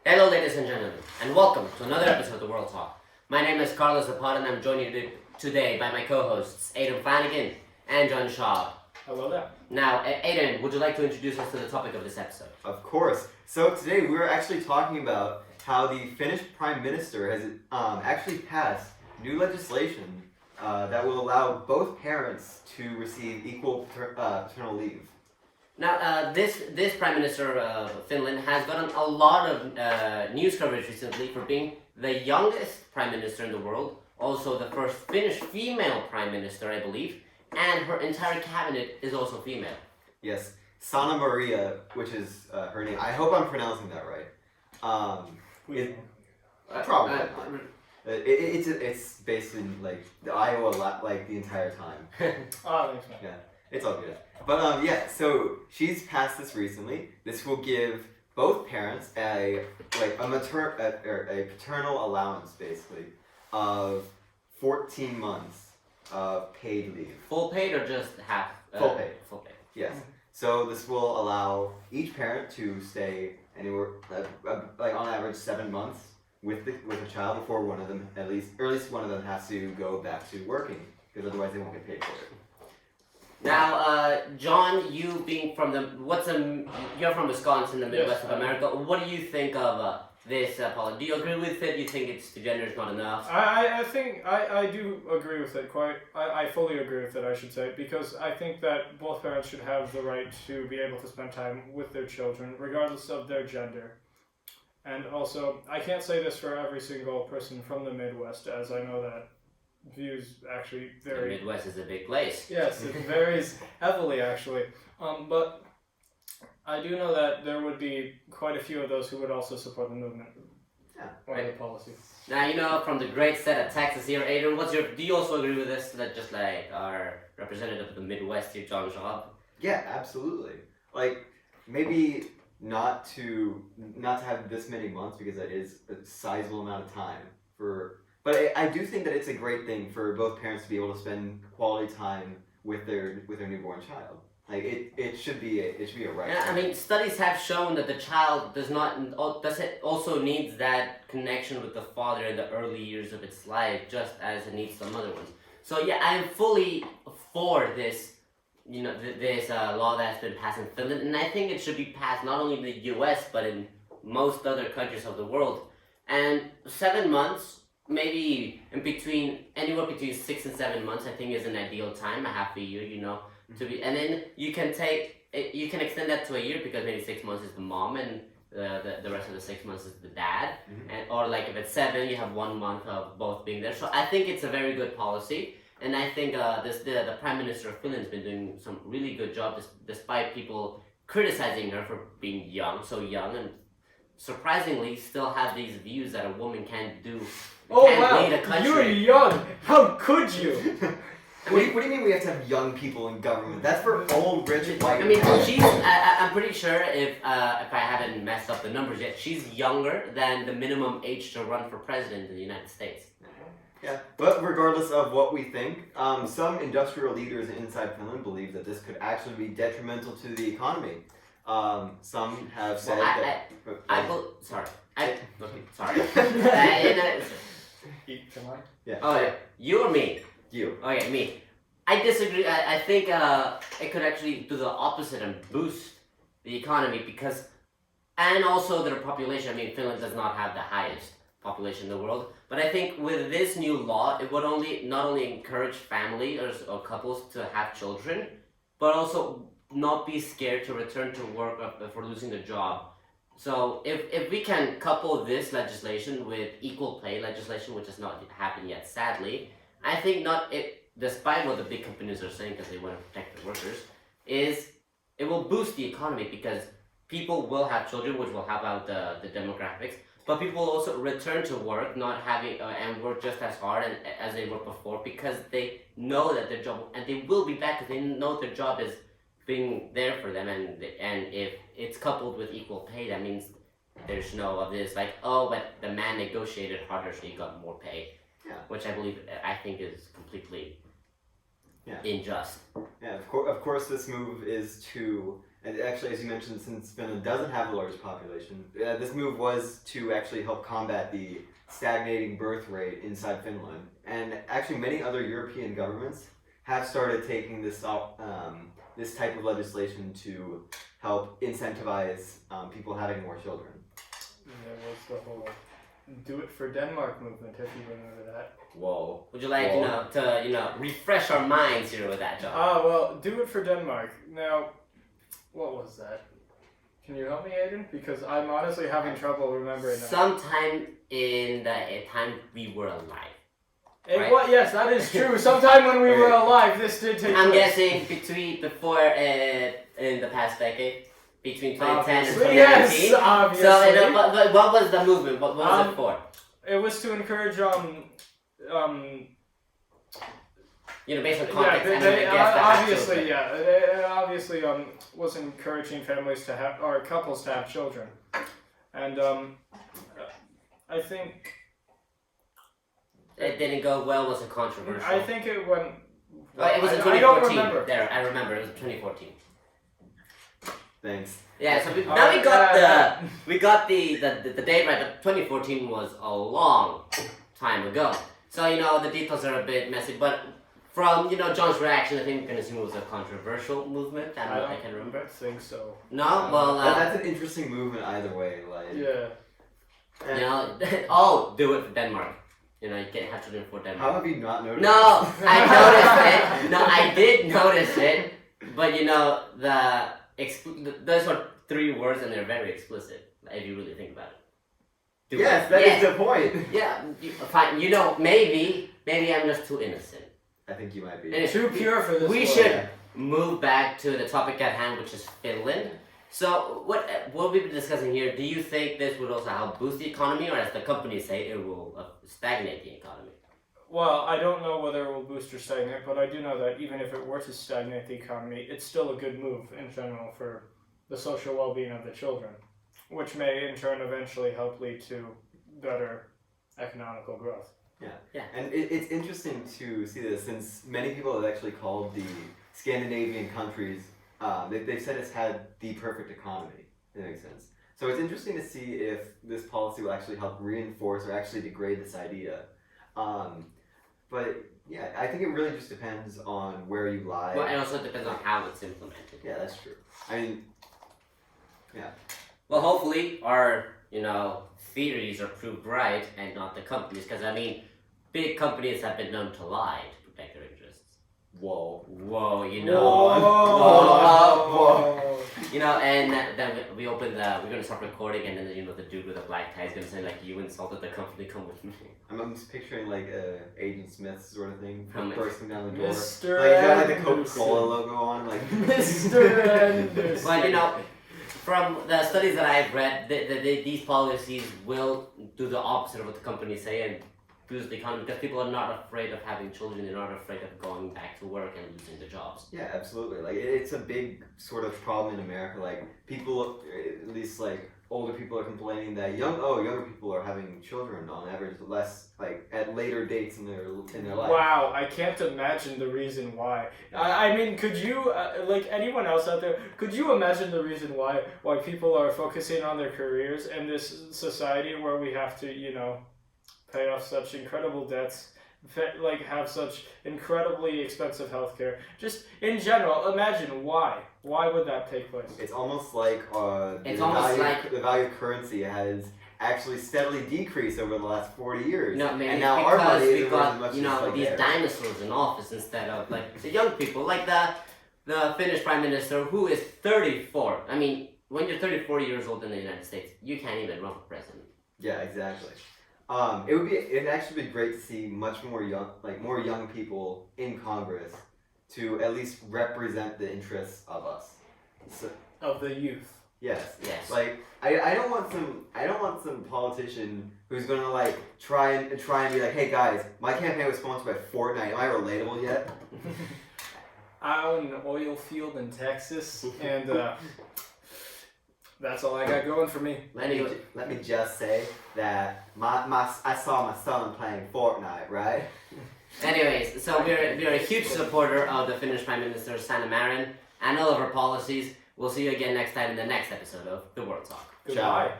Hello, ladies and gentlemen, and welcome to another episode of World Talk. My name is Carlos Zapata, and I'm joined here today by my co-hosts Aidan Flanagan and John Shaw. Hello there. Now, Aidan, would you like to introduce us to the topic of this episode? Of course. So today we're actually talking about how the Finnish Prime Minister has actually passed new legislation that will allow both parents to receive equal paternal leave. Now, this Prime Minister of Finland has gotten a lot of news coverage recently for being the youngest Prime Minister in the world, also the first Finnish female Prime Minister, I believe, and her entire cabinet is also female. Yes, Sanna Maria, which is her name. I hope I'm pronouncing that right. Probably not. It's basically like the Iowa like the entire time. Thanks, man. Yeah, it's all good. But so she's passed this recently. This will give both parents a paternal allowance basically of 14 months of paid leave. Full paid or just half? Full paid. Full paid. Yes. So this will allow each parent to stay anywhere like on average 7 months with a child before one of them at least one of them has to go back to working, because otherwise they won't get paid for it. Now, John, you being from you're from Wisconsin, the Midwest Yes, of America. What do you think of this policy? Do you agree with it? Do you think the gender is not enough? I think I do agree with it I fully agree with it, I should say, because I think that both parents should have the right to be able to spend time with their children regardless of their gender. And also, I can't say this for every single person from the Midwest, as I know that views actually vary. The Midwest is a big place. Yes, it varies heavily actually. But I do know that there would be quite a few of those who would also support the movement. Yeah. Or Right. the policy. Now, from the great state of Texas here, Aidan, do you also agree with this? That just like our representative of the Midwest here, John Shaw? Yeah, absolutely. Like maybe not to have this many months, because that is a sizable amount of time for. But I do think that it's a great thing for both parents to be able to spend quality time with their newborn child. Like it should be a right. Yeah, I mean, studies have shown that the child also needs that connection with the father in the early years of its life, just as it needs some other ones. So yeah, I am fully for this. This law that has been passed in Finland, and I think it should be passed not only in the U.S. but in most other countries of the world. And 7 months, maybe anywhere between 6 and 7 months, I think is an ideal time, a half a year, to be, and then you can extend that to a year, because maybe 6 months is the mom and the rest of the 6 months is the dad, and or like if it's 7, you have 1 month of both being there. So I think it's a very good policy. And I think the Prime Minister of Finland's been doing some really good job, despite people criticizing her for being so young, and surprisingly still have these views that a woman can't lead a country. You're young! How could you? What do you mean we have to have young people in government? That's for old, rich, white. I mean, I'm pretty sure if I haven't messed up the numbers yet, she's younger than the minimum age to run for president in the United States. Yeah, but regardless of what we think, some industrial leaders inside Finland believe that this could actually be detrimental to the economy. Some have said Sorry. Sorry. Can I? Yeah. Oh yeah, you or me? You. Okay, me. I disagree. I think it could actually do the opposite and boost the economy, and also their population. I mean, Finland does not have the highest population in the world, but I think with this new law, it would not only encourage families or couples to have children, but also not be scared to return to work for losing their job. So if we can couple this legislation with equal pay legislation, which has not happened yet, sadly, I think despite what the big companies are saying, because they want to protect their workers, it will boost the economy, because people will have children, which will help out the demographics. But people will also return to work, and work just as hard as they worked before, because they know that their job, and they will be back because they know their job is being there for them, and if it's coupled with equal pay, that means there's no of this like, oh, but the man negotiated harder, so he got more pay. Yeah. Which I think is completely Yeah. unjust. Yeah, of course this move is to And actually, as you mentioned, since Finland doesn't have the largest population, this move was to actually help combat the stagnating birth rate inside Finland. And actually, many other European governments have started taking this type of legislation to help incentivize people having more children. There was the whole "Do It for Denmark" movement, if you remember that. Whoa. Would you like, Whoa. to refresh our minds here with that, John? Well, "Do It for Denmark." Now, what was that? Can you help me, Aiden? Because I'm honestly having trouble remembering that. Sometime in the time we were alive. Hey, right. what? Yes, that is true. Sometime when we were alive, this did take I'm place. guessing before in the past decade, between 2010 and Obviously, 2019. yes, obviously. So, but what was the movement? What was it for? It was to encourage Based on context, yeah, and they, I guess obviously, it obviously was encouraging families to have, or couples to have children, and I think it didn't go well. Was it controversial? I think it went. Well, it was in I don't 2014. remember. There, I remember. It was 2014. Thanks. Yeah, so now we got the date right, but 2014 was a long time ago. So the details are a bit messy, but from John's reaction, I think we can assume it was a controversial movement. I can remember. I think so. No, well, That's an interesting movement either way. Like, Yeah. do it for Denmark. You can't have children for Denmark. how have you not noticed? No, I noticed it. No, I did notice it, but those are 3 words and they're very explicit, if you really think about it. Yes, that is the point. Yeah, fine. Maybe I'm just too innocent. I think you might be. And Too pure for this. We world. should move back to the topic at hand, which is Finland. So what we've been discussing here, do you think this would also help boost the economy, or as the companies say, it will stagnate the economy? Well, I don't know whether it will boost or stagnate, but I do know that even if it were to stagnate the economy, it's still a good move in general for the social well-being of the children, which may in turn eventually help lead to better economical growth. Yeah. And it's interesting to see this, since many people have actually called the Scandinavian countries, they've said it's had the perfect economy. If that makes sense. So it's interesting to see if this policy will actually help reinforce or actually degrade this idea. But yeah, I think it really just depends on where you lie. Well, it also depends on how it's implemented. Yeah, that's true. I mean, yeah. Well, hopefully our theories are proved right and not the companies, because big companies have been known to lie to protect their interests. Whoa. Whoa, Whoa. And then we open we're gonna start recording, and then the dude with the black tie is gonna say like, "You insulted the company, come with me." I'm just picturing like Agent Smith sort of thing, How much? bursting down the door. Mr. Like, he's got like the Anderson. Coca-Cola logo on, like. Mr. Anderson. Well, from the studies that I've read, these policies will do the opposite of what the companies say and boost the economy, because people are not afraid of having children, they're not afraid of going back to work and losing their jobs. Yeah, absolutely. Like, it's a big sort of problem in America. Like, people, at least like older people, are complaining that younger people are having children on average less, like at later dates in their life. Wow, I can't imagine the reason why. I mean, could you, like anyone else out there, could you imagine the reason why people are focusing on their careers in this society where we have to, pay off such incredible debts, like have such incredibly expensive healthcare? Just in general, imagine why. Why would that take place? It's almost like It's the almost value, like- the value of currency has actually steadily decreased over the last 40 years. No, maybe and it's now our because money we isn't worth as got much as like these theirs. dinosaurs in office instead of like the young people, like the Finnish Prime Minister who is 34. I mean, when you're 34 years old in the United States, you can't even run for president. Yeah, exactly. It'd actually be great to see much more young people in Congress to at least represent the interests of us. So, Of the youth. yes. Yes. Like I don't want some politician who's gonna like try and be like, hey guys, my campaign was sponsored by Fortnite. Am I relatable yet? I own an oil field in Texas, and that's all I got going for me. Let me just say that I saw my son playing Fortnite, right? Anyways, so we're a huge supporter of the Finnish Prime Minister Sanna Marin and all of her policies. We'll see you again next time in the next episode of The World Talk. Goodbye.